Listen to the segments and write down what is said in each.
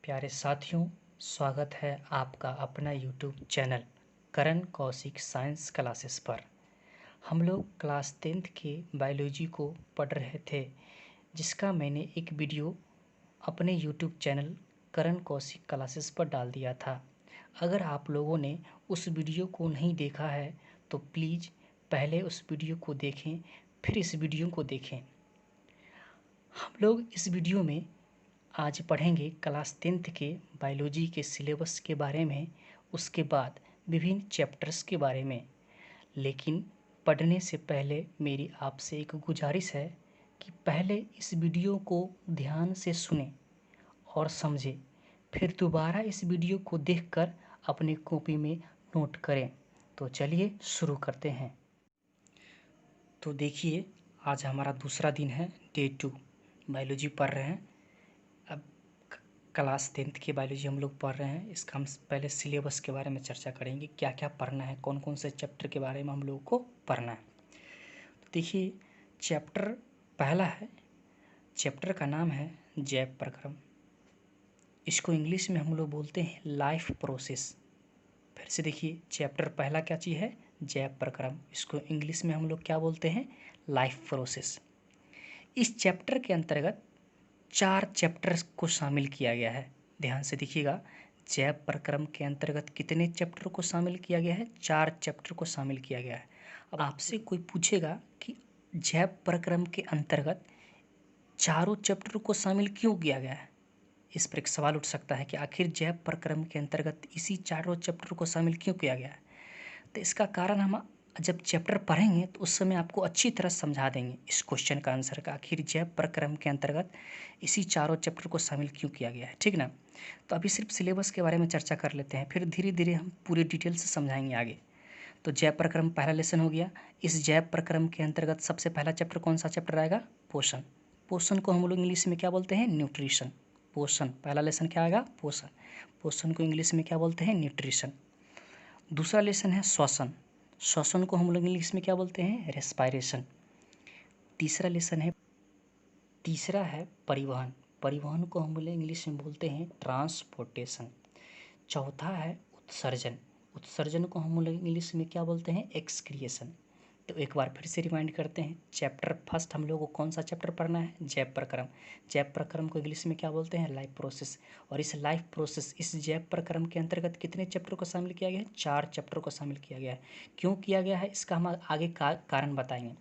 प्यारे साथियों, स्वागत है आपका अपना यूट्यूब चैनल करण कौशिक साइंस क्लासेस पर। हम लोग क्लास 10th के बायोलॉजी को पढ़ रहे थे, जिसका मैंने एक वीडियो अपने यूट्यूब चैनल करण कौशिक क्लासेस पर डाल दिया था। अगर आप लोगों ने उस वीडियो को नहीं देखा है तो प्लीज़ पहले उस वीडियो को देखें, फिर इस वीडियो को देखें। हम लोग इस वीडियो में आज पढ़ेंगे क्लास 10th के बायोलॉजी के सिलेबस के बारे में, उसके बाद विभिन्न चैप्टर्स के बारे में। लेकिन पढ़ने से पहले मेरी आपसे एक गुजारिश है कि पहले इस वीडियो को ध्यान से सुनें और समझें, फिर दोबारा इस वीडियो को देखकर अपनी कॉपी में नोट करें। तो चलिए शुरू करते हैं। तो देखिए, आज हमारा दूसरा दिन है, डे 2 बायोलॉजी पढ़ रहे हैं। अब क्लास 10th की बायोलॉजी हम लोग पढ़ रहे हैं। इसका हम पहले सिलेबस के बारे में चर्चा करेंगे, क्या क्या पढ़ना है, कौन कौन से चैप्टर के बारे में हम लोग को पढ़ना है। तो देखिए, चैप्टर पहला है, चैप्टर का नाम है जैव प्रक्रम। इसको इंग्लिश में हम लोग बोलते हैं लाइफ प्रोसेस। फिर से देखिए, चैप्टर पहला क्या चीज़ है, जैव प्रक्रम। इसको इंग्लिश में हम लोग क्या बोलते हैं, लाइफ प्रोसेस। इस चैप्टर के अंतर्गत 4 चैप्टर्स को शामिल किया गया है। ध्यान से देखिएगा, जैव प्रक्रम के अंतर्गत कितने चैप्टर को शामिल किया गया है, 4 चैप्टर को शामिल किया गया है। अब आपसे कोई पूछेगा कि जैव प्रक्रम के अंतर्गत चारों चैप्टर को शामिल क्यों किया गया है। इस पर एक सवाल उठ सकता है कि आखिर जैव प्रक्रम के अंतर्गत इसी चारों चैप्टर को शामिल क्यों किया गया है। तो इसका कारण हम जब चैप्टर पढ़ेंगे तो उस समय आपको अच्छी तरह समझा देंगे इस क्वेश्चन का आंसर का, आखिर जैव प्रक्रम के अंतर्गत इसी चारों चैप्टर को शामिल क्यों किया गया है, ठीक ना। तो अभी सिर्फ सिलेबस के बारे में चर्चा कर लेते हैं, फिर धीरे धीरे हम पूरी डिटेल से समझाएंगे आगे। तो जैव प्रक्रम पहला लेसन हो गया। इस जैव प्रक्रम के अंतर्गत सबसे पहला चैप्टर कौन सा चैप्टर आएगा, पोषण। पोषण को हम लोग इंग्लिश में क्या बोलते हैं, न्यूट्रिशन। पोषण पहला लेसन क्या आएगा, पोषण। पोषण को इंग्लिश में क्या बोलते हैं, न्यूट्रिशन। दूसरा लेसन है श्वसन। श्वसन को हम लोग इंग्लिश में क्या बोलते हैं, रेस्पायरेशन। तीसरा है परिवहन। परिवहन को हम लोग इंग्लिश में बोलते हैं ट्रांसपोर्टेशन। चौथा है उत्सर्जन। उत्सर्जन को हम लोग इंग्लिश में क्या बोलते हैं, एक्सक्रिएशन। तो एक बार फिर से रिमाइंड करते हैं, चैप्टर फर्स्ट हम लोग को कौन सा चैप्टर पढ़ना है, जैव प्रक्रम। जैव प्रक्रम को इंग्लिश में क्या बोलते हैं, लाइफ प्रोसेस। और इस लाइफ प्रोसेस, इस जैव प्रक्रम के अंतर्गत कितने चैप्टर को शामिल किया गया है, 4 चैप्टर को शामिल किया गया है। क्यों किया गया है, इसका हम आगे कारण बताएंगे।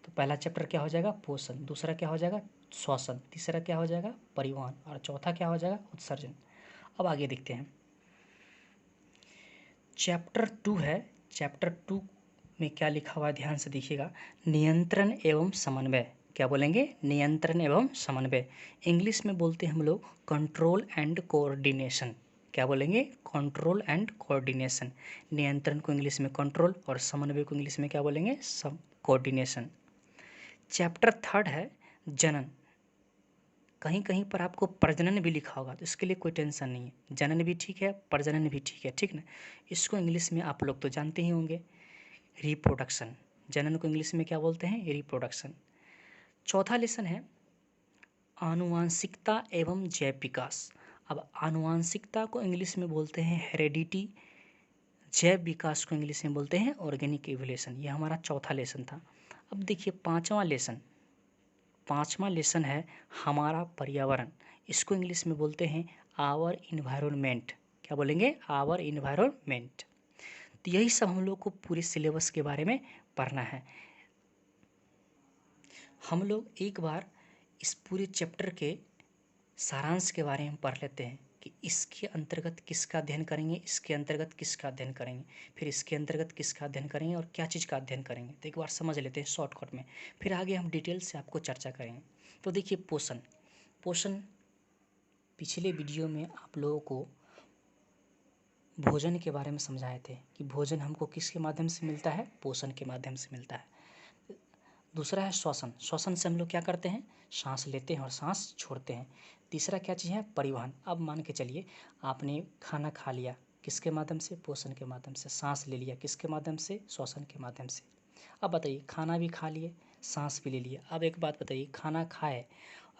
तो पहला चैप्टर क्या हो जाएगा, पोषण। दूसरा क्या हो जाएगा, श्वसन। तीसरा क्या हो जाएगा, परिवहन। और चौथा क्या हो जाएगा, उत्सर्जन। अब आगे देखते हैं, चैप्टर 2 है। चैप्टर 2 में क्या लिखा हुआ है, ध्यान से देखिएगा, नियंत्रण एवं समन्वय। क्या बोलेंगे, नियंत्रण एवं समन्वय। इंग्लिश में बोलते हैं हम लोग कंट्रोल एंड कोऑर्डिनेशन। क्या बोलेंगे, कंट्रोल एंड कोऑर्डिनेशन। नियंत्रण को इंग्लिश में कंट्रोल और समन्वय को इंग्लिश में क्या बोलेंगे, सब कोऑर्डिनेशन। चैप्टर 3 है जनन। कहीं कहीं पर आपको प्रजनन भी लिखा होगा, तो इसके लिए कोई टेंशन नहीं है, जनन भी ठीक है, प्रजनन भी ठीक है, ठीक ना। इसको इंग्लिश में आप लोग तो जानते ही होंगे, रिप्रोडक्शन। जनन को इंग्लिश में क्या बोलते हैं, रिप्रोडक्शन। चौथा लेसन है आनुवांशिकता एवं जैव विकास। अब आनुवांशिकता को इंग्लिश में बोलते हैं हेरेडिटी, जैव विकास को इंग्लिश में बोलते हैं ऑर्गेनिक इवोल्यूशन। ये हमारा चौथा लेसन था। अब देखिए पांचवा लेसन है हमारा पर्यावरण। इसको इंग्लिश में बोलते हैं आवर इन्वायरमेंट। क्या बोलेंगे, आवर इन्वायरमेंट। तो यही सब हम लोग को पूरे सिलेबस के बारे में पढ़ना है। हम लोग एक बार इस पूरे चैप्टर के सारांश के बारे में पढ़ लेते हैं कि इसके अंतर्गत किसका अध्ययन करेंगे, इसके अंतर्गत किसका अध्ययन करेंगे, फिर इसके अंतर्गत किसका अध्ययन करेंगे और क्या चीज़ का अध्ययन करेंगे। तो एक बार समझ लेते हैं शॉर्टकट में, फिर आगे हम डिटेल से आपको चर्चा करेंगे। तो देखिए, पोषण पिछले वीडियो में आप लोगों को भोजन के बारे में समझाए थे कि भोजन हमको किसके माध्यम से मिलता है, पोषण के माध्यम से मिलता है। दूसरा है श्वसन। श्वसन से हम लोग क्या करते हैं, सांस लेते हैं और सांस छोड़ते हैं। तीसरा क्या चीज़ है, परिवहन। अब मान के चलिए आपने खाना खा लिया, किसके माध्यम से, पोषण के माध्यम से। सांस ले लिया, किसके माध्यम से, श्वसन के माध्यम से। अब बताइए, खाना भी खा लिए, सांस भी ले लिया। अब एक बात बताइए, खाना खाए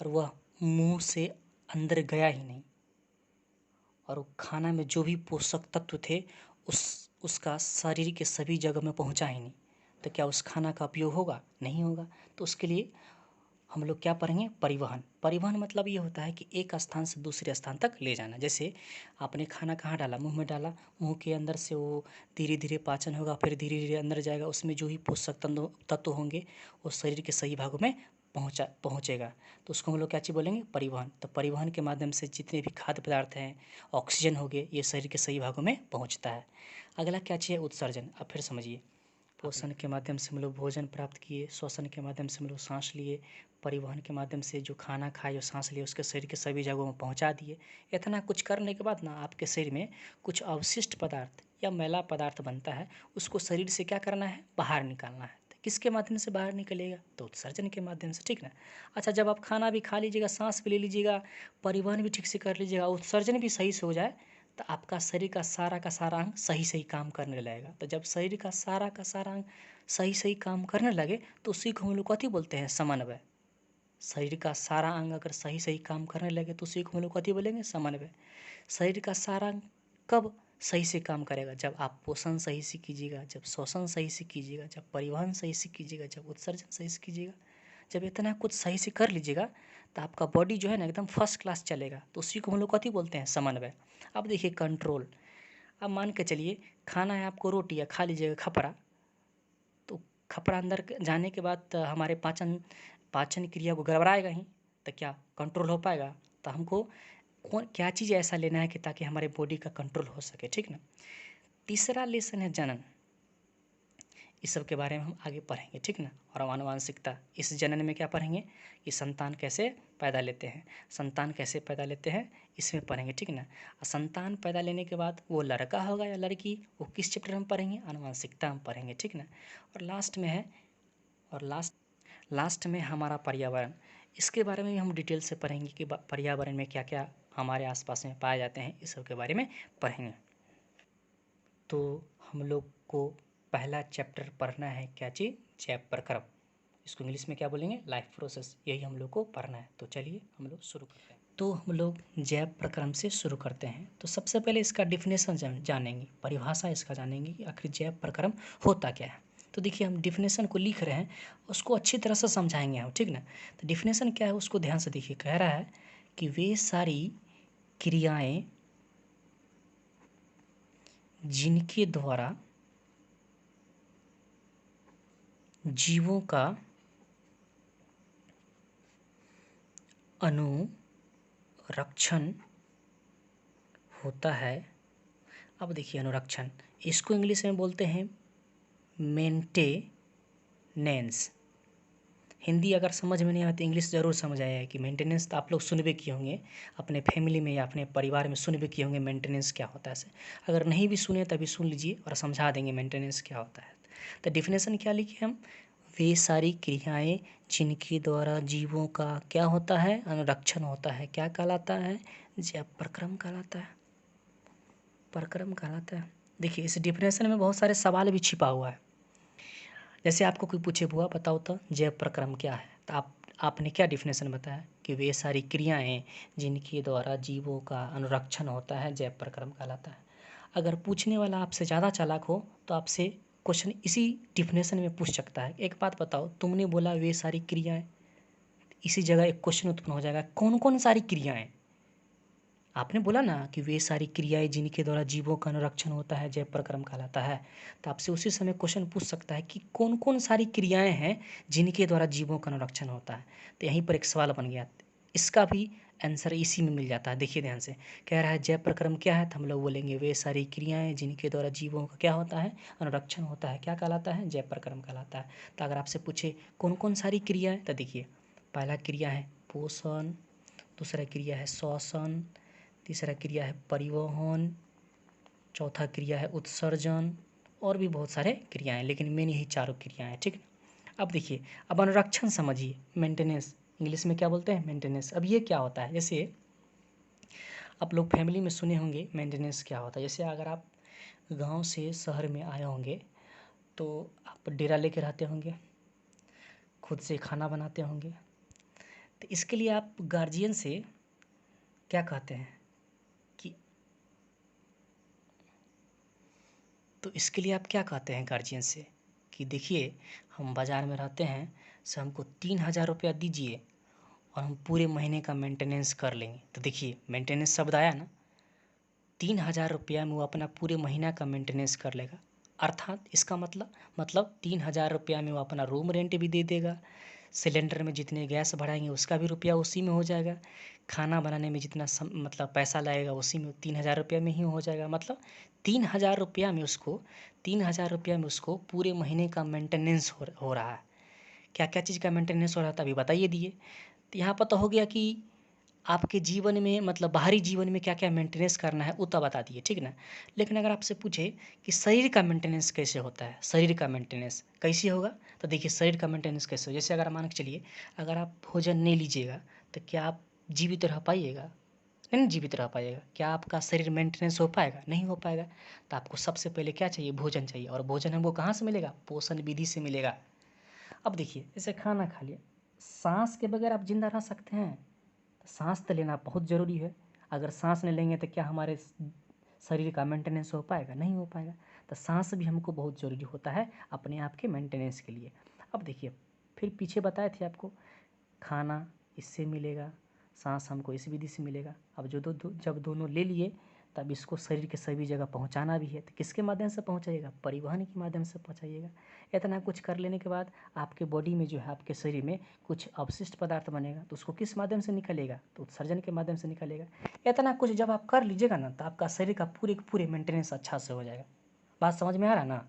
और वह मुंह से अंदर गया ही नहीं, और वो खाना में जो भी पोषक तत्व थे उसका शरीर के सभी जगह में पहुंचा ही नहीं, तो क्या उस खाना का उपयोग होगा? नहीं होगा। तो उसके लिए हम लोग क्या पढ़ेंगे? परिवहन। परिवहन मतलब ये होता है कि एक स्थान से दूसरे स्थान तक ले जाना। जैसे आपने खाना कहाँ डाला? मुंह में डाला, मुंह के अंदर से वो धीरे धीरे पाचन होगा, फिर धीरे धीरे अंदर जाएगा, उसमें जो भी पोषक तत्व होंगे वो शरीर के सही भागों में पहुँचेगा। तो उसको हम लोग क्या चीज़ बोलेंगे? परिवहन। तो परिवहन के माध्यम से जितने भी खाद्य पदार्थ हैं, ऑक्सीजन हो गए, ये शरीर के सही भागों में पहुँचता है। अगला क्या चीज़ है? उत्सर्जन। अब फिर समझिए, पोषण के माध्यम से हम लोग भोजन प्राप्त किए, श्वसन के माध्यम से हम लोग सांस लिए, परिवहन के माध्यम से जो खाना खाए जो सांस लिए उसके शरीर के सभी जगहों में पहुंचा दिए। इतना कुछ करने के बाद ना आपके शरीर में कुछ अवशिष्ट पदार्थ या मैला पदार्थ बनता है, उसको शरीर से क्या करना है? बाहर निकालना है। तो किसके माध्यम से बाहर निकलेगा? तो उत्सर्जन के माध्यम से, ठीक ना। अच्छा, जब आप खाना भी खा लीजिएगा, सांस भी ले लीजिएगा, परिवहन भी ठीक से कर लीजिएगा, उत्सर्जन भी सही से हो जाए, तो आपका शरीर का सारा अंग सही सही काम करने लगेगा। तो जब शरीर का सारा अंग सही सही काम करने लगे तो उसी को हम लोग कथी बोलते हैं? समन्वय। शरीर का सारा अंग अगर सही सही काम करने लगे तो उसी को हम लोग कथी बोलेंगे? समन्वय। शरीर का सारा अंग कब सही से काम करेगा? जब आप पोषण सही से कीजिएगा, जब श्वसन सही से कीजिएगा, जब परिवहन सही से कीजिएगा, जब उत्सर्जन सही से कीजिएगा, जब इतना कुछ सही से कर लीजिएगा तो आपका बॉडी जो है ना एकदम फर्स्ट क्लास चलेगा। तो उसी को हम लोग कथी बोलते हैं? समन्वय। अब देखिए कंट्रोल। अब मान के चलिए खाना है आपको, रोटी है, खा लीजिएगा खपरा, तो खपरा अंदर जाने के बाद हमारे पाचन क्रिया को गड़बड़ाएगा ही, तो क्या कंट्रोल हो पाएगा? तो हमको क्या चीज़ ऐसा लेना है कि ताकि हमारे बॉडी का कंट्रोल हो सके, ठीक ना। तीसरा लेसन है जनन। इस सब के बारे में हम आगे पढ़ेंगे, ठीक ना। और आनुवांशिकता, इस जनन में क्या पढ़ेंगे? कि संतान कैसे पैदा लेते हैं, संतान कैसे पैदा लेते हैं, इसमें पढ़ेंगे, ठीक ना। और संतान पैदा लेने के बाद वो लड़का होगा या लड़की, वो किस चैप्टर में पढ़ेंगे? आनुवांशिकता हम पढ़ेंगे, ठीक ना। और लास्ट में है, और लास्ट में हमारा पर्यावरण। इसके बारे में भी हम डिटेल से पढ़ेंगे कि पर्यावरण में क्या क्या हमारे आसपास में पाए जाते हैं, इस सब के बारे में पढ़ेंगे। तो हम लोग को पहला चैप्टर पढ़ना है, क्या चीज़? जैव प्रक्रम। इसको इंग्लिश में क्या बोलेंगे? Life process. यही हम लोग को पढ़ना है। तो चलिए हम लोग शुरू करते हैं। तो हम लोग जैव प्रक्रम से शुरू करते हैं। तो सबसे पहले इसका डिफिनेशन जानेंगे, परिभाषा इसका जानेंगे कि आखिर जैव प्रक्रम होता क्या है। तो देखिए हम डिफिनेशन को लिख रहे हैं, उसको अच्छी तरह से समझाएंगे हम, ठीक ना। तो डिफिनेशन क्या है उसको ध्यान से देखिए। कह रहा है कि वे सारी क्रियाएं जिनके द्वारा जीवों का अनुरक्षण होता है। अब देखिए अनुरक्षण, इसको इंग्लिश में बोलते हैं मेंटेनेंस। हिंदी अगर समझ में नहीं आती इंग्लिश ज़रूर समझ आया है कि मेंटेनेंस तो आप लोग सुनबे किए होंगे अपने फैमिली में या अपने परिवार में, सुनबे किए होंगे मेंटेनेंस क्या होता है। ऐसे अगर नहीं भी सुने तभी सुन लीजिए और समझा देंगे मेंटेनेंस क्या होता है। तो डिफिनेशन क्या लिखे हम? वे सारी क्रियाएं जिनके द्वारा जीवों का क्या होता है? अनुरक्षण होता है। क्या कहलाता है? जैव प्रक्रम कहलाता है, प्रक्रम कहलाता है। देखिए इस डिफिनेशन में बहुत सारे सवाल भी छिपा हुआ है। जैसे आपको कोई पूछे बुआ बताओ तो जैव प्रक्रम क्या है, तो आपने क्या डिफिनेशन बताया कि वे सारी क्रियाएं जिनके द्वारा जीवों का अनुरक्षण होता है, जैव प्रक्रम कहलाता है। अगर पूछने वाला आपसे ज़्यादा चालाक हो तो आपसे क्वेश्चन इसी डिफिनेशन में पूछ सकता है। एक बात बताओ, तुमने बोला वे सारी क्रियाएं, इसी जगह एक क्वेश्चन उत्पन्न हो जाएगा, कौन कौन सारी क्रियाएं? आपने बोला ना कि वे सारी क्रियाएं जिनके द्वारा जीवों का अनुरक्षण होता है, जैव प्रक्रम कहलाता है। तो आपसे उसी समय क्वेश्चन पूछ सकता है कि कौन कौन सारी क्रियाएं हैं जिनके द्वारा जीवों का अनुरक्षण होता है। तो यहीं पर एक सवाल बन गया, इसका भी आंसर इसी में मिल जाता है। देखिए ध्यान से, कह रहा है जैव प्रक्रम क्या है, तो हम लोग बोलेंगे वे सारी क्रियाएं जिनके द्वारा जीवों का क्या होता है? अनुरक्षण होता है। क्या कहलाता है? जैव प्रक्रम कहलाता है। तो अगर आपसे पूछे कौन कौन सारी क्रियाएं, तो देखिए पहला क्रिया है पोषण, दूसरा क्रिया है श्वसन, तीसरा क्रिया है परिवहन, चौथा क्रिया है उत्सर्जन, और भी बहुत सारे क्रियाएं, लेकिन मेन यही चारों क्रियाएं, ठीक है। अब देखिए, अब अनुरक्षण समझिए, मेंटेनेंस, इंग्लिश में क्या बोलते हैं? मेंटेनेंस। अब ये क्या होता है? जैसे आप लोग फैमिली में सुने होंगे मेंटेनेंस क्या होता है। जैसे अगर आप गांव से शहर में आए होंगे तो आप डेरा लेके रहते होंगे, खुद से खाना बनाते होंगे, तो इसके लिए आप गार्जियन से क्या कहते हैं कि तो इसके लिए आप क्या कहते हैं गार्जियन से कि देखिए हम बाज़ार में रहते हैं, से हमको 3,000 रुपया दीजिए और हम पूरे महीने का मेंटेनेंस कर लेंगे। तो देखिए मेंटेनेंस शब्द आया ना, 3,000 रुपया में वो अपना पूरे महीना का मेंटेनेंस कर लेगा। अर्थात इसका मतलब 3,000 रुपया में वो अपना रूम रेंट भी दे देगा, सिलेंडर में जितने गैस भराएंगे उसका भी रुपया उसी में हो जाएगा, खाना बनाने में जितना पैसा लगेगा उसी में 3,000 रुपया में ही हो जाएगा। मतलब 3,000 रुपया में उसको पूरे महीने का मेंटेनेंस हो रहा है। क्या क्या चीज़ का मेंटेनेंस हो रहा था अभी बताइए दिए। तो यहाँ पर तो हो गया कि आपके जीवन में बाहरी जीवन में क्या क्या मेंटेनेंस करना है वो तो बता दिए, ठीक ना। लेकिन अगर आपसे पूछे कि शरीर का मेंटेनेंस कैसे होता है, शरीर का मेंटेनेंस कैसे होगा, तो देखिए शरीर का मेंटेनेंस कैसे हो, जैसे अगर मान के चलिए अगर आप भोजन नहीं लीजिएगा तो क्या आप जीवित रह पाइएगा? नहीं जीवित रह पाइएगा। क्या आपका शरीर मेंटेनेंस हो पाएगा? नहीं हो पाएगा। तो आपको सबसे पहले क्या चाहिए? भोजन चाहिए। और भोजन हमको कहाँ से मिलेगा? पोषण विधि से मिलेगा। अब देखिए जैसे खाना खा लिया, सांस के बगैर आप जिंदा रह सकते हैं? सांस तो लेना बहुत ज़रूरी है। अगर सांस नहीं लेंगे तो क्या हमारे शरीर का मेंटेनेंस हो पाएगा? नहीं हो पाएगा। तो सांस भी हमको बहुत ज़रूरी होता है अपने आप के मेंटेनेंस के लिए। अब देखिए फिर पीछे बताए थे आपको, खाना इससे मिलेगा, सांस हमको इस विधि से मिलेगा। अब जब दोनों ले लिए तब इसको शरीर के सभी जगह पहुंचाना भी है, तो किसके माध्यम से पहुंचाइएगा? परिवहन के माध्यम से पहुंचाइएगा। इतना कुछ कर लेने के बाद आपके बॉडी में जो है, आपके शरीर में कुछ अवशिष्ट पदार्थ बनेगा, तो उसको किस माध्यम से निकलेगा? तो उत्सर्जन के माध्यम से निकलेगा। इतना कुछ जब आप कर लीजिएगा ना, तो आपका शरीर का पूरे मेंटेनेंस अच्छा से हो जाएगा। बात समझ में आ रहा ना?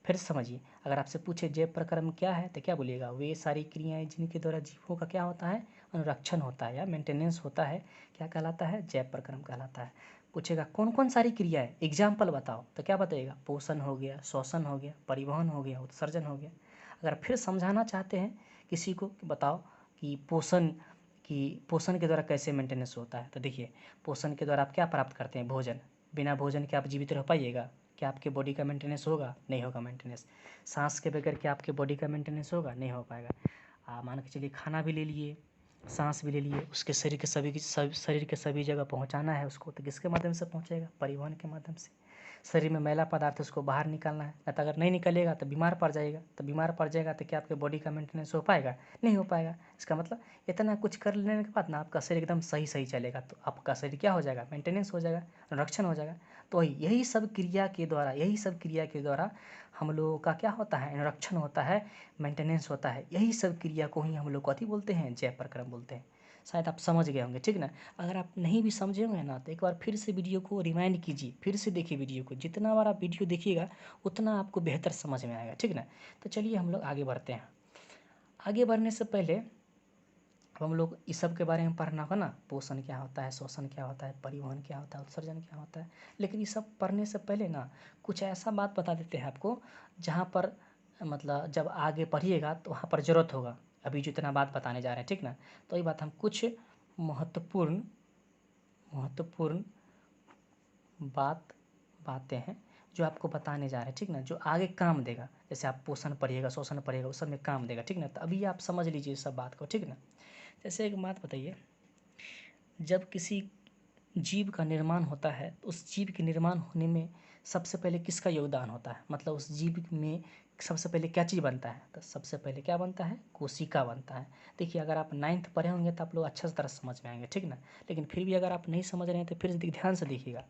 फिर समझिए, अगर आपसे पूछे जैव प्रक्रम क्या है तो क्या बोलिएगा? वे सारी क्रियाएं जिनके द्वारा जीवों का क्या होता है? अनुरक्षण होता है या मेंटेनेंस होता है, क्या कहलाता है? जैव प्रक्रम कहलाता है। पूछेगा कौन कौन सारी क्रियाएं, एग्जाम्पल बताओ, तो क्या बताइएगा? पोषण हो गया, श्वसन हो गया, परिवहन हो गया, उत्सर्जन हो गया। अगर फिर समझाना चाहते हैं किसी को कि बताओ कि पोषण के द्वारा कैसे मेंटेनेंस होता है, तो देखिए पोषण के द्वारा आप क्या प्राप्त करते हैं? भोजन। बिना भोजन के आप जीवित रह पाइएगा? क्या आपके बॉडी का मेंटेनेंस होगा? नहीं होगा मेंटेनेंस। सांस के बगैर क्या आपके बॉडी का मेंटेनेंस होगा? नहीं हो पाएगा। मान के चलिए खाना भी ले लिए, सांस भी ले लिए, उसके शरीर के सभी जगह पहुंचाना है उसको, तो किसके माध्यम से पहुंचेगा? परिवहन के माध्यम से। शरीर में मैला पदार्थ उसको बाहर निकालना है, या तो अगर नहीं निकलेगा तो बीमार पड़ जाएगा, तो बीमार पड़ जाएगा तो क्या आपके बॉडी का मेंटेनेंस हो पाएगा? नहीं हो पाएगा। इसका मतलब इतना कुछ कर लेने के बाद ना आपका शरीर एकदम सही सही चलेगा, तो आपका शरीर क्या हो जाएगा? मेंटेनेंस हो जाएगा, संरक्षण हो जाएगा। तो यही सब क्रिया के द्वारा हम लोगों का क्या होता है? संरक्षण होता है, मेंटेनेंस होता है। यही सब क्रिया को ही हम लोग कथी बोलते हैं? जैव प्रक्रम बोलते हैं। शायद आप समझ गए होंगे, ठीक ना। अगर आप नहीं भी समझे होंगे ना, तो एक बार फिर से वीडियो को रिमाइंड कीजिए, फिर से देखिए वीडियो को। जितना बार आप वीडियो देखिएगा उतना आपको बेहतर समझ में आएगा, ठीक ना। तो चलिए हम लोग आगे बढ़ते हैं। आगे बढ़ने से पहले हम लोग इस सब के बारे में पढ़ना होगा ना, पोषण क्या होता है, श्वसन क्या होता है, परिवहन क्या होता है, उत्सर्जन क्या होता है। लेकिन ये सब पढ़ने से पहले ना कुछ ऐसा बात बता देते हैं आपको, जहाँ पर जब आगे पढ़िएगा तो वहाँ पर ज़रूरत होगा। अभी जितना बात बताने जा रहे हैं, ठीक ना। तो ये बात हम कुछ महत्वपूर्ण महत्वपूर्ण बातें हैं जो आपको बताने जा रहे हैं, ठीक ना, जो आगे काम देगा। जैसे आप पोषण पढ़िएगा, श्वसन पढ़िएगा, उस सब में काम देगा, ठीक ना। तो अभी आप समझ लीजिए इस सब बात को, ठीक ना। जैसे एक बात बताइए, जब किसी जीव का निर्माण होता है तो उस जीव के निर्माण होने में सबसे पहले किसका योगदान होता है? मतलब उस जीव में सबसे पहले क्या चीज़ बनता है? तो सबसे पहले क्या बनता है? कोशिका बनता है। देखिए अगर आप 9th पढ़े होंगे तो आप लोग अच्छा तरह समझ में आएंगे, ठीक ना। लेकिन फिर भी अगर आप नहीं समझ रहे हैं तो फिर से ध्यान से देखिएगा।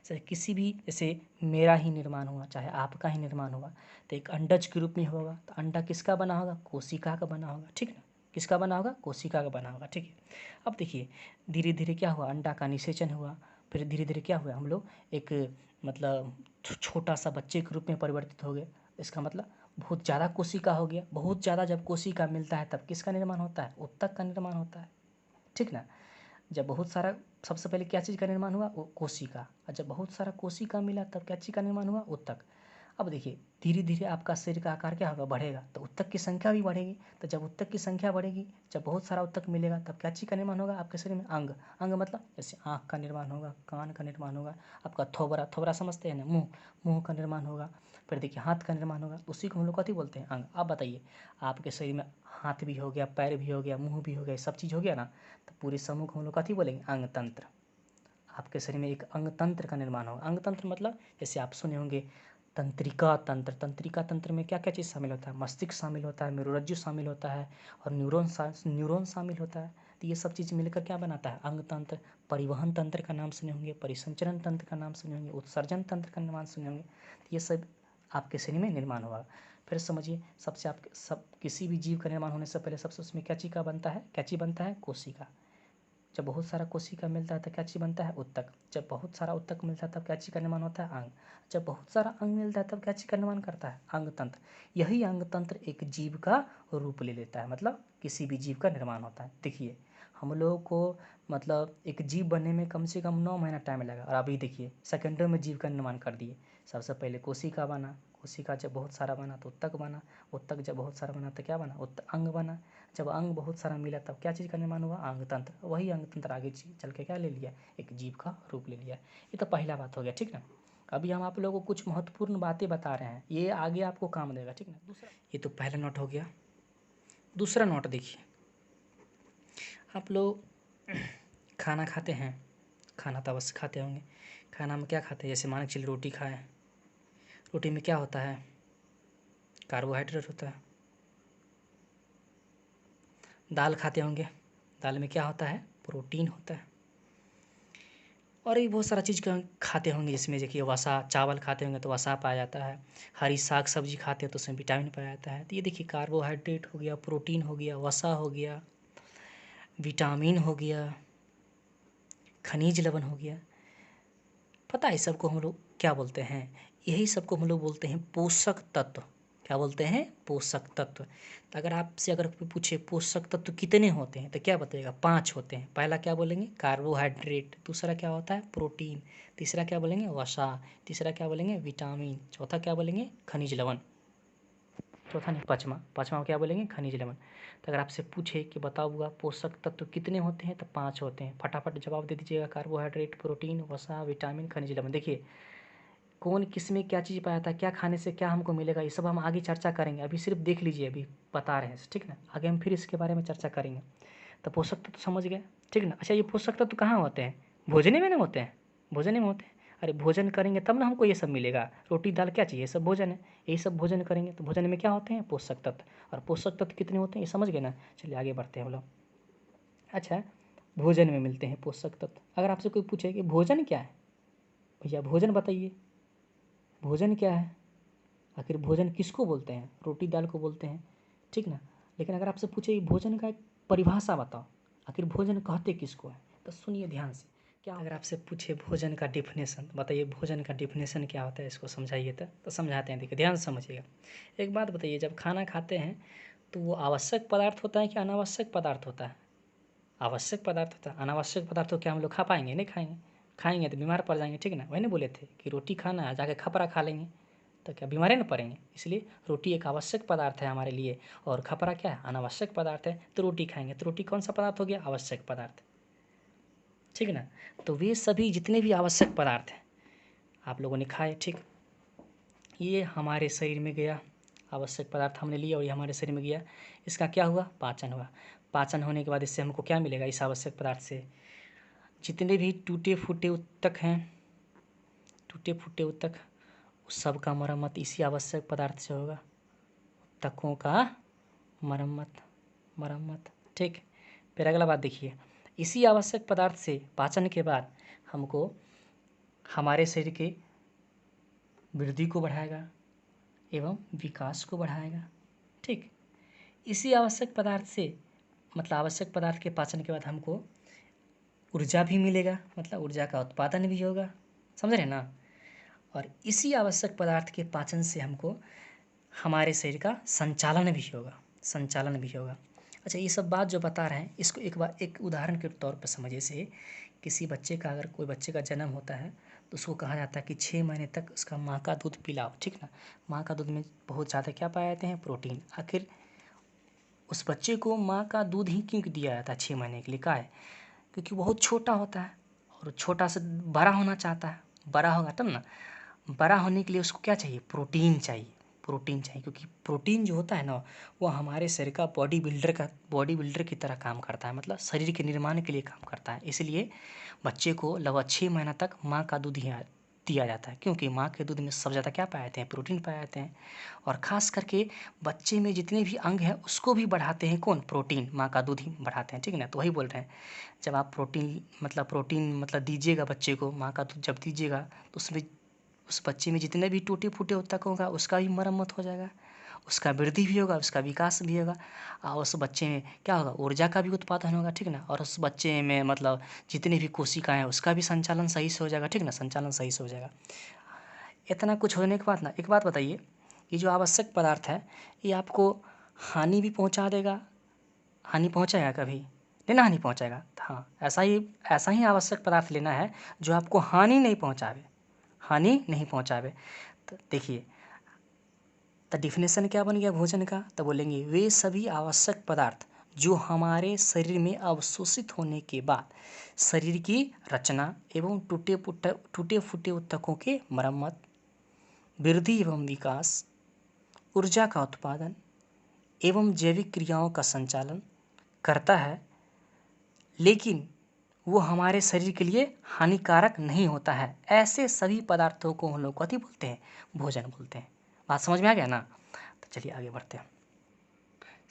जैसे मेरा ही निर्माण हुआ, चाहे आपका ही निर्माण हुआ, तो एक अंडज के रूप में होगा। तो अंडा किसका बना होगा? कोशिका का बना होगा, ठीक ना। किसका बना होगा? कोशिका का बना होगा, ठीक है। अब देखिए धीरे धीरे क्या हुआ? अंडा का निषेचन हुआ, फिर धीरे धीरे क्या हुआ? हम लोग एक छोटा सा बच्चे के रूप में परिवर्तित हो गए। इसका मतलब बहुत ज़्यादा कोशिका हो गया। बहुत ज़्यादा जब कोशिका मिलता है तब किसका निर्माण होता है? उत्तक का निर्माण होता है, ठीक ना। जब बहुत सारा, सबसे पहले क्या चीज़ का निर्माण हुआ? कोशिका। और जब बहुत सारा कोशिका मिला तब क्या चीज़ का निर्माण हुआ? उत्तक। अब देखिए धीरे धीरे आपका शरीर का आकार क्या होगा? बढ़ेगा, तो उत्तक की संख्या भी बढ़ेगी। तो जब उत्तक की संख्या बढ़ेगी, जब बहुत सारा उत्तक मिलेगा, तब क्या चीज़ का निर्माण होगा आपके शरीर में? अंग। अंग मतलब जैसे आँख का निर्माण होगा, कान का निर्माण होगा, आपका थोबरा समझते हैं ना, मुँह का निर्माण होगा। फिर देखिए हाथ का निर्माण होगा, उसी को हम लोग कथी बोलते हैं? अंग। आप बताइए, आपके शरीर में हाथ भी हो गया, पैर भी हो गया, मुँह भी हो गया, सब चीज़ हो गया ना, तो पूरे समूह को हम लोग कथी बोलेंगे? अंग तंत्र। आपके शरीर में एक अंग तंत्र का निर्माण होगा। अंग तंत्र मतलब जैसे आप सुने होंगे तंत्रिका तंत्र, तंत्रिका तंत्र में क्या क्या चीज़ शामिल होता है? मस्तिष्क शामिल होता है, मेरुरज्जु शामिल होता है और न्यूरॉन शामिल होता है। तो ये सब चीज़ मिलकर क्या बनाता है? अंग तंत्र। परिवहन तंत्र का नाम सुने होंगे, परिसंचरण तंत्र का नाम सुने होंगे, उत्सर्जन तंत्र का नाम सुने होंगे। तो ये सब आपके शरीर में निर्माण होगा। फिर समझिए, सबसे आप सब किसी भी जीव का निर्माण होने से पहले सबसे उसमें क्या चीज़ का बनता है? क्या चीज़ बनता है? कोशिका। जब बहुत सारा कोशिका मिलता है तो क्या चीज़ बनता है? ऊतक। जब बहुत सारा ऊतक मिलता है तब क्या चीज़ का निर्माण होता है? अंग। जब बहुत सारा अंग मिलता है तब क्या चीज़ का निर्माण करता है? अंग तंत्र। यही अंग तंत्र एक जीव का रूप ले लेता है, मतलब किसी भी जीव का निर्माण होता है। देखिए, हम लोगों को मतलब एक जीव बनने में कम से कम 9 महीना टाइम लगा, और अभी देखिए सेकंडों में जीव का निर्माण कर दिए। सबसे पहले कोशिका बना, कोशिका जब बहुत सारा बना तो ऊतक बना, ऊतक जब बहुत सारा बना तो क्या बना? अंग बना। जब अंग बहुत सारा मिला तब क्या चीज़ का निर्माण हुआ? अंग तंत्र। वही अंग तंत्र आगे चल के क्या ले लिया? एक जीव का रूप ले लिया। ये तो पहला बात हो गया, ठीक ना। अभी हम आप लोगों को कुछ महत्वपूर्ण बातें बता रहे हैं, ये आगे आपको काम देगा, ठीक ना। दूसरा, ये तो पहला नोट हो गया। दूसरा नोट देखिए, आप लोग खाना खाते हैं, खाना तो अवश्य खाते होंगे। खाना में क्या खाते हैं? जैसे मान के चलिए रोटी खाएं, रोटी में क्या होता है? कार्बोहाइड्रेट होता है। दाल खाते होंगे, दाल में क्या होता है? प्रोटीन होता है। और ये बहुत सारा चीज़ खाते होंगे, जिसमें देखिए वसा, चावल खाते होंगे तो वसा पाया जाता है। हरी साग सब्जी खाते हैं तो उसमें विटामिन पाया जाता है। तो ये देखिए, कार्बोहाइड्रेट हो गया, प्रोटीन हो गया, वसा हो गया, विटामिन हो गया, खनिज लवण हो गया। पता है सबको हम लोग क्या बोलते हैं? यही सबको हम लोग बोलते हैं पोषक तत्व। क्या बोलते हैं? पोषक तत्व। तो अगर आपसे अगर कोई पूछे पोषक तत्व कितने होते हैं तो क्या बताइएगा? 5 होते हैं। पहला क्या बोलेंगे? कार्बोहाइड्रेट। दूसरा क्या होता है? प्रोटीन। तीसरा क्या बोलेंगे? वसा। तीसरा क्या बोलेंगे? विटामिन। चौथा क्या बोलेंगे? खनिज लवण। चौथा नहीं, पाँचवा क्या बोलेंगे? खनिज लवण। तो अगर आपसे पूछे कि बताओ बुआ पोषक तत्व कितने होते हैं, तो 5 होते हैं। फटाफट जवाब दे दीजिएगा। कार्बोहाइड्रेट, प्रोटीन, वसा, विटामिन, खनिज लवण। देखिए, कौन किस में क्या चीज़ पाया था, क्या खाने से क्या हमको मिलेगा, ये सब हम आगे चर्चा करेंगे। अभी सिर्फ देख लीजिए, अभी बता रहे हैं, ठीक ना। आगे हम फिर इसके बारे में चर्चा करेंगे। तो पोषक तत्व समझ गए, ठीक ना। अच्छा, ये पोषक तत्व कहाँ होते हैं? भोजन में ना होते हैं, भोजन में होते हैं। अरे भोजन करेंगे तब ना हमको ये सब मिलेगा। रोटी दाल क्या चाहिए? ये सब भोजन है। यही सब भोजन करेंगे तो भोजन में क्या होते हैं? पोषक तत्व। और पोषक तत्व कितने होते हैं ये समझ गए ना। चलिए आगे बढ़ते हैं हम लोग। अच्छा, भोजन में मिलते हैं पोषक तत्व। अगर आपसे कोई पूछे कि भोजन क्या है, भैया भोजन बताइए, भोजन क्या है? आखिर भोजन किसको बोलते हैं? रोटी दाल को बोलते हैं, ठीक ना। लेकिन अगर आपसे पूछे भोजन का एक परिभाषा बताओ, आखिर भोजन कहते किसको है, तो सुनिए ध्यान से। क्या अगर आपसे पूछे भोजन का डिफिनेशन, बताइए भोजन का डिफिनेशन क्या होता है, इसको समझाइए। तो समझाते हैं, देखिए ध्यान से समझिएगा। एक बात बताइए, जब खाना खाते हैं तो वो आवश्यक पदार्थ होता है कि अनावश्यक पदार्थ होता है? आवश्यक पदार्थ होता है। अनावश्यक पदार्थ तो क्या हम लोग खा पाएंगे? नहीं खाएंगे। खाएंगे तो बीमार पड़ जाएंगे, ठीक ना। वही नहीं बोले थे कि रोटी खाना है, जाके खपरा खा लेंगे तो क्या बीमारी न पड़ेंगे? इसलिए रोटी एक आवश्यक पदार्थ है हमारे लिए, और खपरा क्या है? अनावश्यक पदार्थ है। तो रोटी खाएंगे तो रोटी कौन सा पदार्थ हो गया? आवश्यक पदार्थ, ठीक ना। तो वे सभी जितने भी आवश्यक पदार्थ हैं आप लोगों ने खाए, ठीक। ये हमारे शरीर में गया, आवश्यक पदार्थ हमने लिया और ये हमारे शरीर में गया। इसका क्या हुआ? पाचन हुआ। पाचन होने के बाद इससे हमको क्या मिलेगा? इस आवश्यक पदार्थ से जितने भी टूटे फूटे ऊतक हैं, टूटे फूटे ऊतक, उस सब का मरम्मत इसी आवश्यक पदार्थ से होगा। ऊतकों का मरम्मत, ठीक। फिर अगला बात देखिए, इसी आवश्यक पदार्थ से पाचन के बाद हमको हमारे शरीर के वृद्धि को बढ़ाएगा एवं विकास को बढ़ाएगा, ठीक। इसी आवश्यक पदार्थ से, मतलब आवश्यक पदार्थ के पाचन के बाद हमको ऊर्जा भी मिलेगा, मतलब ऊर्जा का उत्पादन भी होगा, समझ रहे ना। और इसी आवश्यक पदार्थ के पाचन से हमको हमारे शरीर का संचालन भी होगा। अच्छा, ये सब बात जो बता रहे हैं इसको एक बार एक उदाहरण के तौर पर समझिए। से किसी बच्चे का, अगर कोई बच्चे का जन्म होता है तो उसको कहा जाता है कि 6 महीने तक उसका माँ का दूध पिलाओ, ठीक ना। माँ का दूध में बहुत ज़्यादा क्या पाए जाते हैं? प्रोटीन। आखिर उस बच्चे को माँ का दूध ही क्यों दिया जाता है 6 महीने के लिए? का है क्योंकि बहुत छोटा होता है और छोटा से बड़ा होना चाहता है। बड़ा होगा तब ना, बड़ा होने के लिए उसको क्या चाहिए? प्रोटीन चाहिए। क्योंकि प्रोटीन जो होता है ना, वो हमारे शरीर का बॉडी बिल्डर की तरह काम करता है, मतलब शरीर के निर्माण के लिए काम करता है। इसलिए बच्चे को लगभग 6 महीना तक माँ का दूध ही दिया जाता है, क्योंकि माँ के दूध में सबसे ज़्यादा क्या पाए जाते हैं, प्रोटीन पाए जाते हैं। और ख़ास करके बच्चे में जितने भी अंग हैं उसको भी बढ़ाते हैं कौन, प्रोटीन, माँ का दूध ही बढ़ाते हैं, ठीक है ना। तो वही बोल रहे हैं, जब आप प्रोटीन मतलब दीजिएगा बच्चे को, माँ का दूध जब दीजिएगा तो उसमें उस बच्चे में जितने भी टूटे फूटे ऊतक होगा उसका भी मरम्मत हो जाएगा, उसका वृद्धि भी होगा, उसका विकास भी होगा, और उस बच्चे में क्या होगा, ऊर्जा का भी उत्पादन होगा, ठीक ना। और उस बच्चे में मतलब जितनी भी कोशिकाएं हैं उसका भी संचालन सही से हो जाएगा, ठीक ना, संचालन सही से हो जाएगा। इतना कुछ होने के बाद ना एक बात बताइए, ये जो आवश्यक पदार्थ है ये आपको हानि भी पहुंचा देगा, हानि पहुंचाएगा कभी, लेना हानि पहुंचाएगा, हाँ ऐसा ही आवश्यक पदार्थ लेना है जो आपको हानि नहीं पहुंचावे, हानि नहीं पहुंचावे। तो देखिए, तो डिफिनेशन क्या बन गया भोजन का, तो बोलेंगे वे सभी आवश्यक पदार्थ जो हमारे शरीर में अवशोषित होने के बाद शरीर की रचना एवं टूटे फूटे ऊतकों के मरम्मत, वृद्धि एवं विकास, ऊर्जा का उत्पादन एवं जैविक क्रियाओं का संचालन करता है, लेकिन वो हमारे शरीर के लिए हानिकारक नहीं होता है। ऐसे सभी पदार्थों को हम लोग कथी बोलते हैं, भोजन बोलते हैं। बात समझ में आ गया ना। तो चलिए आगे बढ़ते हैं।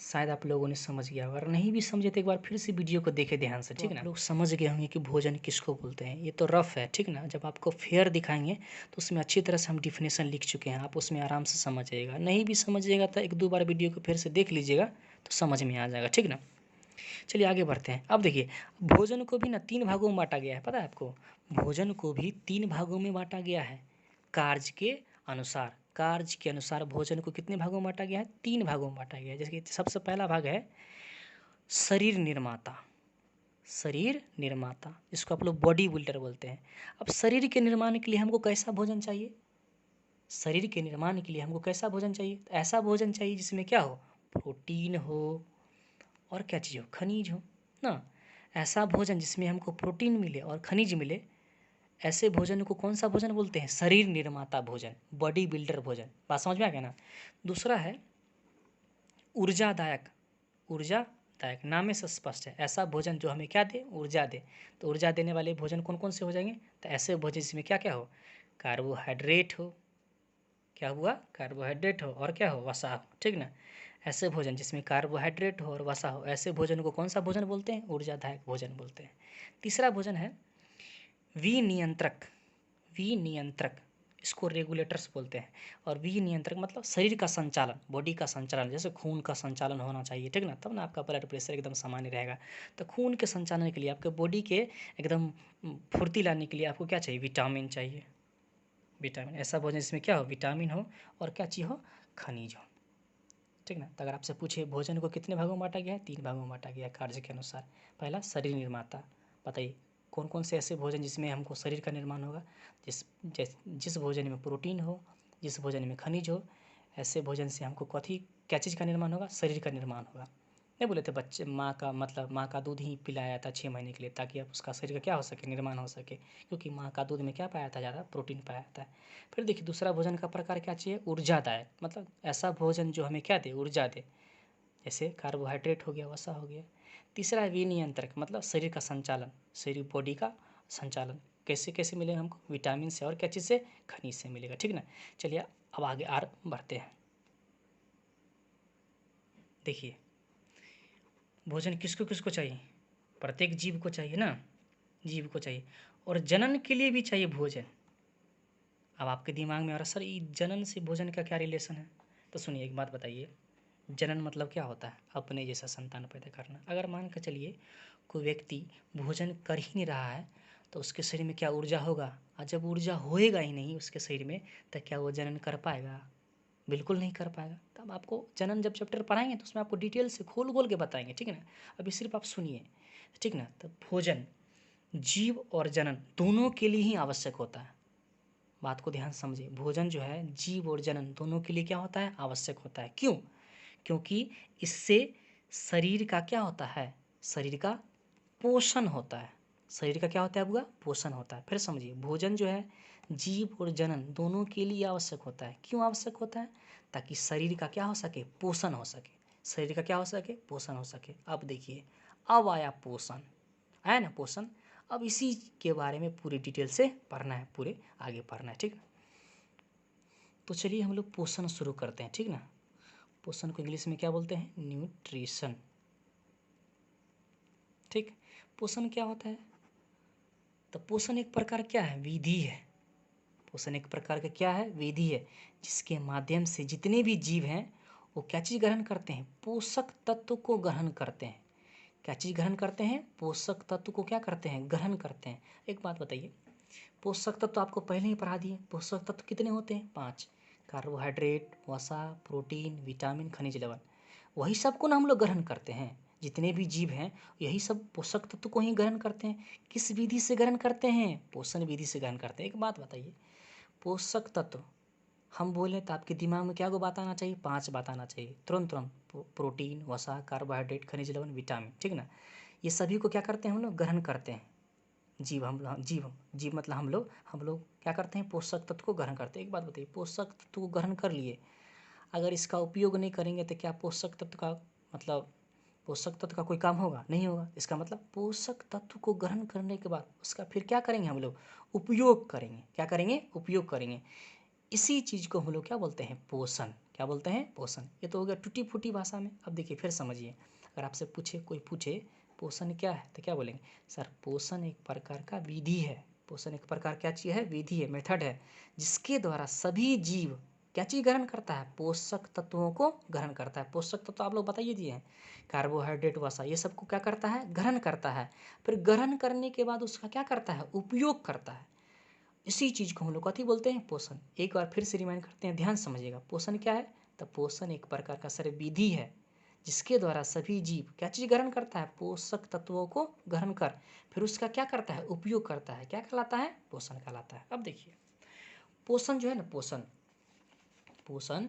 शायद आप लोगों ने समझ गया, अगर नहीं भी समझे तो एक बार फिर से वीडियो को देखे ध्यान से, ठीक ना। लोग समझ गए होंगे कि भोजन किसको बोलते हैं। ये तो रफ है, ठीक ना, जब आपको फेयर दिखाएंगे तो उसमें अच्छी तरह से हम डिफिनेशन लिख चुके हैं, आप उसमें आराम से समझ जाइएगा। नहीं भी समझिएगा तो एक दो बार वीडियो को फिर से देख लीजिएगा तो समझ में आ जाएगा, ठीक ना। चलिए आगे बढ़ते हैं। अब देखिए, भोजन को भी ना 3 भागों में बांटा गया है, पता है आपको, भोजन को भी 3 भागों में बांटा गया है कार्य के अनुसार। कार्य के अनुसार भोजन को कितने भागों में बांटा गया है, 3 भागों में बांटा गया है। जैसे कि सबसे पहला भाग है शरीर निर्माता, शरीर निर्माता, जिसको आप लोग बॉडी बिल्डर बोलते हैं। अब शरीर के निर्माण के लिए हमको कैसा भोजन चाहिए, शरीर के निर्माण के लिए हमको कैसा भोजन चाहिए, तो ऐसा भोजन चाहिए जिसमें क्या हो, प्रोटीन हो और क्या चीज़ हो, खनिज हो ना। ऐसा भोजन जिसमें हमको प्रोटीन मिले और खनिज मिले, ऐसे भोजन को कौन सा भोजन बोलते हैं, शरीर निर्माता भोजन, बॉडी बिल्डर भोजन। बात समझ में आ गया ना। दूसरा है ऊर्जादायक, ऊर्जादायक नाम में से स्पष्ट है, ऐसा भोजन जो हमें क्या दे, ऊर्जा दे। तो ऊर्जा देने वाले भोजन कौन कौन से हो जाएंगे, तो ऐसे भोजन जिसमें क्या क्या हो, कार्बोहाइड्रेट हो, क्या हुआ, कार्बोहाइड्रेट हो और क्या हो, वसा हो, ठीक ना। ऐसे भोजन जिसमें कार्बोहाइड्रेट हो और वसा हो, ऐसे भोजन को कौन सा भोजन बोलते हैं, ऊर्जादायक भोजन बोलते हैं। तीसरा भोजन है विनियंत्रक, विनियंत्रक, इसको रेगुलेटर्स बोलते हैं। और विनियंत्रक मतलब शरीर का संचालन, बॉडी का संचालन, जैसे खून का संचालन होना चाहिए, ठीक ना, तब ना आपका ब्लड प्रेशर एकदम सामान्य रहेगा। तो खून के संचालन के लिए, आपके बॉडी के एकदम फुर्ती लाने के लिए आपको क्या चाहिए, विटामिन चाहिए, विटामिन। ऐसा भोजन जिसमें क्या हो, विटामिन हो और क्या चीज़ हो, खनिज हो, ठीक ना। तो अगर आपसे पूछे भोजन को कितने भागों में बांटा गया है, 3 भागों में बांटा गया है कार्य के अनुसार। पहला शरीर निर्माता, बताइए कौन कौन से ऐसे भोजन जिसमें हमको शरीर का निर्माण होगा, जिस भोजन में प्रोटीन हो, जिस भोजन में खनिज हो, ऐसे भोजन से हमको कथी क्या चीज़ का निर्माण होगा, शरीर का निर्माण होगा। नहीं बोले थे बच्चे, माँ का मतलब माँ का दूध ही पिलाया जाता 6 महीने के लिए, ताकि अब उसका शरीर का क्या हो सके, निर्माण हो सके, क्योंकि माँ का दूध में क्या पाया जाता है, ज़्यादा प्रोटीन पाया जाता है। फिर देखिए दूसरा भोजन का प्रकार क्या चाहिए, ऊर्जादायक, मतलब ऐसा भोजन जो हमें क्या दे, ऊर्जा दे, जैसे कार्बोहाइड्रेट हो गया, वसा हो गया। तीसरा है विनियंत्रक, मतलब शरीर का संचालन, शरीर बॉडी का संचालन कैसे कैसे मिलेगा हमको, विटामिन से और क्या चीज़ से, खनिज से मिलेगा, ठीक ना। चलिए अब आगे और बढ़ते हैं। देखिए भोजन किसको किसको चाहिए, प्रत्येक जीव को चाहिए ना, जीव को चाहिए, और जनन के लिए भी चाहिए भोजन। अब आपके दिमाग में आ रहा सर ये जनन से भोजन का क्या रिलेशन है, तो सुनिए एक बात बताइए, जनन मतलब क्या होता है, अपने जैसा संतान पैदा करना। अगर मान कर चलिए कोई व्यक्ति भोजन कर ही नहीं रहा है तो उसके शरीर में क्या ऊर्जा होगा, और जब ऊर्जा होएगा ही नहीं उसके शरीर में तो क्या वो जनन कर पाएगा, बिल्कुल नहीं कर पाएगा। तब आपको जनन जब चैप्टर पढ़ाएंगे तो उसमें आपको डिटेल से खोल खोल के बताएंगे, ठीक है ना। अभी सिर्फ आप सुनिए, ठीक ना। तो भोजन जीव और जनन दोनों के लिए ही आवश्यक होता है। बात को ध्यान से समझिए, भोजन जो है जीव और जनन दोनों के लिए क्या होता है, आवश्यक होता है। क्यों, क्योंकि इससे शरीर का क्या होता है, शरीर का पोषण होता है, शरीर का क्या होता है आपका, पोषण होता है। फिर समझिए भोजन जो है जीव और जनन दोनों के लिए आवश्यक होता है। क्यों आवश्यक होता है, ताकि शरीर का क्या हो सके, पोषण हो सके, शरीर का क्या हो सके, पोषण हो सके। अब देखिए अब आया पोषण, आया ना पोषण। अब इसी के बारे में पूरी डिटेल से पढ़ना है, पूरे आगे पढ़ना है, ठीक है। तो चलिए हम लोग पोषण शुरू करते हैं, ठीक ना। पोषण को इंग्लिश में क्या बोलते हैं? न्यूट्रिशन, ठीक। पोषण क्या होता है? तो पोषण एक प्रकार क्या है? विधि है। पोषण एक प्रकार का क्या है? विधि है, जिसके माध्यम से जितने भी जीव हैं वो क्या चीज़ ग्रहण करते हैं? पोषक तत्व को ग्रहण करते हैं। क्या चीज़ ग्रहण करते हैं? पोषक तत्व को क्या करते हैं? ग्रहण करते हैं। एक बात बताइए, पोषक तत्व आपको पहले ही पढ़ा दिए। पोषक तत्व कितने होते हैं? 5। कार्बोहाइड्रेट, वसा, प्रोटीन, विटामिन, खनिज लवण। वही सब को ना हम लोग ग्रहण करते हैं। जितने भी जीव हैं यही सब पोषक तत्व को ही ग्रहण करते हैं। किस विधि से ग्रहण करते हैं? पोषण विधि से ग्रहण करते हैं। एक बात बताइए, पोषक तत्व हम बोले तो आपके दिमाग में क्या बात आना चाहिए? 5 बात आना चाहिए तुरंत तुरंत। प्रोटीन, वसा, कार्बोहाइड्रेट, खनिज लवण, विटामिन, ठीक ना। ये सभी को क्या करते हैं? हम लोग ग्रहण करते हैं। जीव मतलब हम लोग क्या करते हैं? पोषक तत्व को ग्रहण करते हैं। एक बात बताइए, पोषक तत्व को ग्रहण कर लिए, अगर इसका उपयोग नहीं करेंगे तो क्या पोषक तत्व का मतलब पोषक तत्व का कोई काम होगा? नहीं होगा। इसका मतलब पोषक तत्व को ग्रहण करने के बाद उसका फिर क्या करेंगे? हम लोग उपयोग करेंगे। क्या करेंगे? उपयोग करेंगे। इसी चीज़ को हम लोग क्या बोलते हैं? पोषण। क्या बोलते हैं? पोषण। ये तो हो गया टूटी फूटी भाषा में। अब देखिए फिर समझिए, अगर आपसे कोई पूछे पोषण क्या है तो क्या बोलेंगे? सर पोषण एक प्रकार का विधि है। पोषण एक प्रकार क्या चीज़ है? विधि है, मेथड है, जिसके द्वारा सभी जीव क्या चीज़ ग्रहण करता है? पोषक तत्वों को ग्रहण करता है। पोषक तत्व आप लोग बताइए दिए हैं, कार्बोहाइड्रेट, वसा, ये सबको क्या करता है? ग्रहण करता है। फिर ग्रहण करने के बाद उसका क्या करता है? उपयोग करता है। इसी चीज़ को हम लोग कथी बोलते हैं? पोषण। एक बार फिर से रिमाइंड करते हैं, ध्यान समझिएगा। पोषण क्या है? तो पोषण एक प्रकार का सर विधि है, जिसके द्वारा सभी जीव क्या चीज़ ग्रहण करता है? पोषक तत्वों को ग्रहण कर फिर उसका क्या करता है? उपयोग करता है। क्या कहलाता है? पोषण कहलाता है। अब देखिए, पोषण जो है ना, पोषण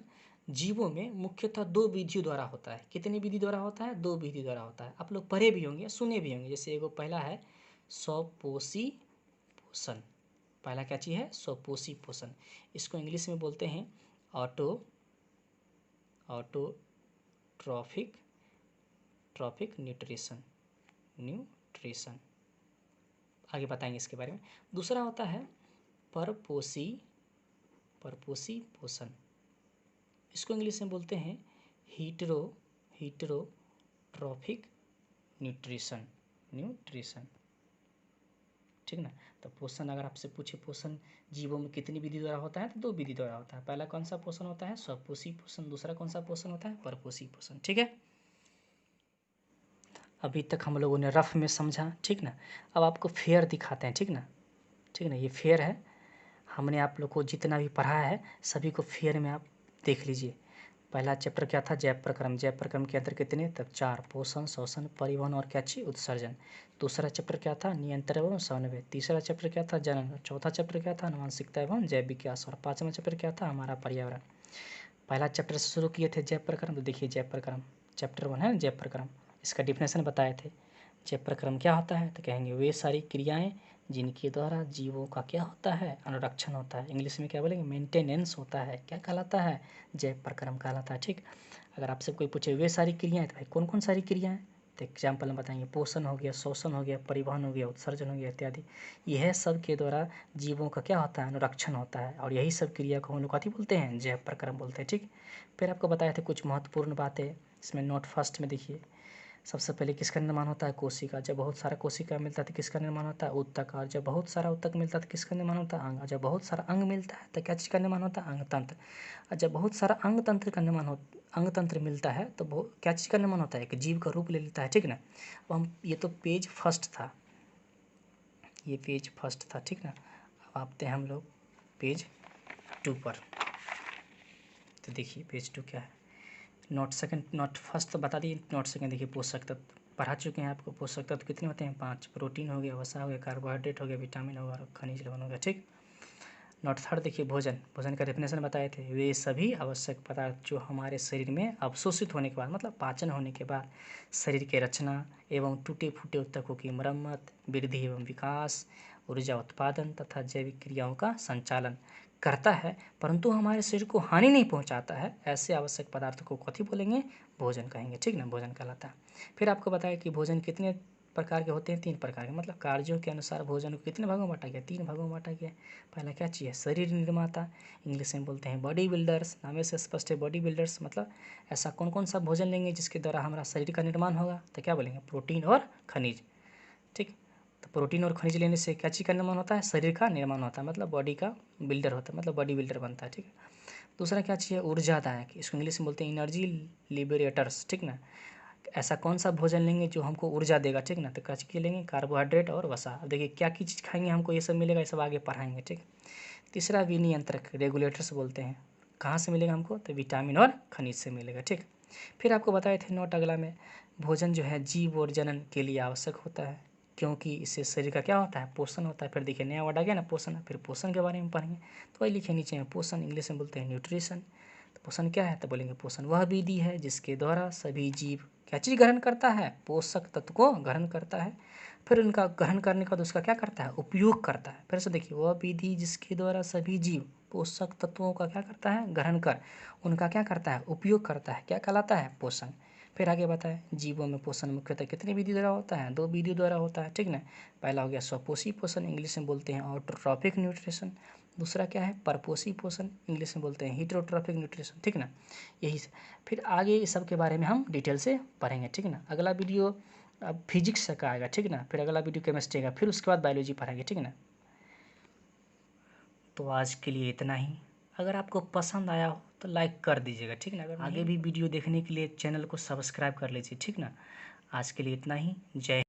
जीवों में मुख्यतः 2 विधियों द्वारा होता है। कितनी विधि द्वारा होता है? 2 विधि द्वारा होता है। आप लोग पढ़े भी होंगे, सुने भी होंगे। जैसे एगो पहला है स्वपोषी पोषण। पहला क्या चीज़ है? स्वपोषी पोषण। इसको इंग्लिश में बोलते हैं ट्रॉफिक न्यूट्रिशन। आगे बताएंगे इसके बारे में। दूसरा होता है परपोषी पोषण। इसको इंग्लिश में बोलते हैं हीटरोट्रॉफिक न्यूट्रिशन, ठीक ना। तो पोषण अगर आपसे पूछे पोषण जीवों में कितनी विधि द्वारा होता है, तो 2 विधि द्वारा होता है। पहला कौन सा पोषण होता है? स्वपोषी पोषण। दूसरा कौन सा पोषण होता है? परपोषी पोषण, ठीक है। अभी तक हम लोगों ने रफ में समझा, ठीक ना। अब आपको फेयर दिखाते हैं, ठीक ना। ये फेयर है। हमने आप लोग को जितना भी पढ़ा है सभी को फेयर में आप देख लीजिए। पहला चैप्टर क्या था? जैव प्रक्रम। जैव प्रक्रम के अंदर कितने तक? 4, पोषण, शोषण, परिवहन और क्या चीज? उत्सर्जन। दूसरा चैप्टर क्या था? नियंत्रण एवं समन्वय। तीसरा चैप्टर क्या था? जनन। चौथा चैप्टर क्या था? आनुवंशिकता एवं जैव विकास। और 5वां चैप्टर क्या था? हमारा पर्यावरण। पहला चैप्टर से शुरू किए थे जैव प्रक्रम। तो देखिए जैव प्रक्रम चैप्टर 1 है जैव प्रक्रम। इसका डिफिनेशन बताए थे। जैव प्रक्रम क्या होता है? तो कहेंगे वे सारी क्रियाएं जिनके द्वारा जीवों का क्या होता है? अनुरक्षण होता है। इंग्लिश में क्या बोलेंगे? मेंटेनेंस होता है। क्या कहलाता है? जैव प्रक्रम कहलाता है, ठीक। अगर आपसे कोई पूछे वे सारी क्रियाएं, तो भाई कौन कौन सारी क्रियाएं? तो एग्जाम्पल में बताएंगे, पोषण हो गया, शोषण हो गया, परिवहन हो गया, उत्सर्जन हो गया इत्यादि। यह सब के द्वारा जीवों का क्या होता है? अनुरक्षण होता है। और यही सब क्रिया को हम लोग कथी बोलते हैं? जैव प्रक्रम बोलते हैं, ठीक। फिर आपको बताए थे कुछ महत्वपूर्ण बातें। इसमें नोट फर्स्ट में देखिए, सबसे पहले किसका निर्माण होता है? कोशिका। जब बहुत सारा कोशिका मिलता है तो किसका निर्माण होता है? ऊतक। और जब बहुत सारा ऊतक मिलता है तो किसका निर्माण होता है? अंग। और जब बहुत सारा अंग मिलता है तो क्या चीज़ का निर्माण होता है? अंग तंत्र। और जब बहुत सारा अंग तंत्र मिलता है तो क्या चीज़ का निर्माण होता है? एक जीव का रूप ले लेता है, ठीक ना। अब हम ये तो पेज फर्स्ट था, ये पेज फर्स्ट था, ठीक ना। अब आते हैं हम लोग पेज 2 पर। तो देखिए पेज 2 क्या है। नोट सेकंड, नोट फर्स्ट तो बता दिए, नोट सेकंड देखिए पोषक तत्व पढ़ा चुके हैं आपको। पोषक तत्व कितने होते हैं? 5। प्रोटीन हो गया, वसा हो गया, कार्बोहाइड्रेट हो गया, विटामिन हो गया, खनिज लवण हो गया, ठीक। नोट थर्ड देखिए भोजन का डेफिनेशन बताए थे। वे सभी आवश्यक पदार्थ जो हमारे शरीर में अवशोषित होने के बाद मतलब पाचन होने के बाद शरीर के रचना एवं टूटे फूटे ऊतकों की मरम्मत, वृद्धि एवं विकास, ऊर्जा उत्पादन तथा जैविक क्रियाओं का संचालन करता है, परंतु हमारे शरीर को हानि नहीं पहुंचाता है। ऐसे आवश्यक पदार्थों को कथी बोलेंगे? भोजन कहेंगे, ठीक ना। भोजन कहलाता है। फिर आपको बताया कि भोजन कितने प्रकार के होते हैं? 3 प्रकार के। मतलब कार्यों के अनुसार भोजन को कितने भागों में बांटा गया? 3 भागों में बांटा गया। पहला क्या चीज़ है? शरीर निर्माता, इंग्लिश में बोलते हैं बॉडी बिल्डर्स। नाम से स्पष्ट है बॉडी बिल्डर्स, मतलब ऐसा कौन कौन सा भोजन लेंगे जिसके द्वारा हमारा शरीर का निर्माण होगा? तो क्या बोलेंगे? प्रोटीन और खनिज। ठीक, तो प्रोटीन और खनिज लेने से क्या चीज़ का निर्माण होता है? शरीर का निर्माण होता है, मतलब बॉडी का बिल्डर होता है, मतलब बॉडी बिल्डर बनता है। ठीक है, दूसरा क्या चीज़ है? ऊर्जादायक, इसको इंग्लिश में बोलते हैं एनर्जी लिबरेटर्स। ठीक ना, ऐसा कौन सा भोजन लेंगे जो हमको ऊर्जा देगा? ठीक ना, तो क्या चीज़ लेंगे? कार्बोहाइड्रेट और वसा। अब देखिए क्या की चीज़ खाएंगे हमको ये सब मिलेगा, ये सब आगे पढ़ाएंगे। ठीक, तीसरा विनियंत्रक, रेगुलेटर्स बोलते हैं। कहाँ से मिलेगा हमको? तो विटामिन और खनिज से मिलेगा। ठीक, फिर आपको बताए थे नोट अगला में, भोजन जो है जीव और जनन के लिए आवश्यक होता है, क्योंकि इससे शरीर का क्या होता है? पोषण होता है। फिर देखिए नया वर्ड आ गया ना, पोषण। फिर पोषण के बारे में पढ़ेंगे, तो वही लिखे नीचे में, पोषण इंग्लिश में बोलते हैं न्यूट्रिशन। तो पोषण क्या है? तो बोलेंगे पोषण वह विधि है जिसके द्वारा सभी जीव क्या चीज़ ग्रहण करता है? पोषक तत्व को ग्रहण करता है। फिर उनका ग्रहण करने के बाद उसका क्या करता है? उपयोग करता है। फिर से देखिए, वह विधि जिसके द्वारा सभी जीव पोषक तत्वों का क्या करता है? ग्रहण कर उनका क्या करता है? उपयोग करता है। क्या कहलाता है? पोषण। फिर आगे बताएं, जीवों में पोषण मुख्यतः कितनी विधि द्वारा होता है? 2 विधि द्वारा होता है। ठीक ना, पहला हो गया स्वपोषी पोषण, इंग्लिश में बोलते हैं ऑटोट्रॉपिक न्यूट्रिशन। दूसरा क्या है? परपोषी पोषण, इंग्लिश में बोलते हैं हीटरोट्रॉपिक न्यूट्रिशन। ठीक ना, यही से फिर आगे इस सब के बारे में हम डिटेल से पढ़ेंगे। ठीक ना, अगला वीडियो अब फिजिक्स का आएगा। ठीक ना, फिर अगला वीडियो केमिस्ट्री का, फिर उसके बाद बायोलॉजी पढ़ेंगे। ठीक ना, तो आज के लिए इतना ही। अगर आपको पसंद आया हो तो लाइक कर दीजिएगा। ठीक ना, अगर आगे भी वीडियो देखने के लिए चैनल को सब्सक्राइब कर लीजिए। ठीक ना, आज के लिए इतना ही। जय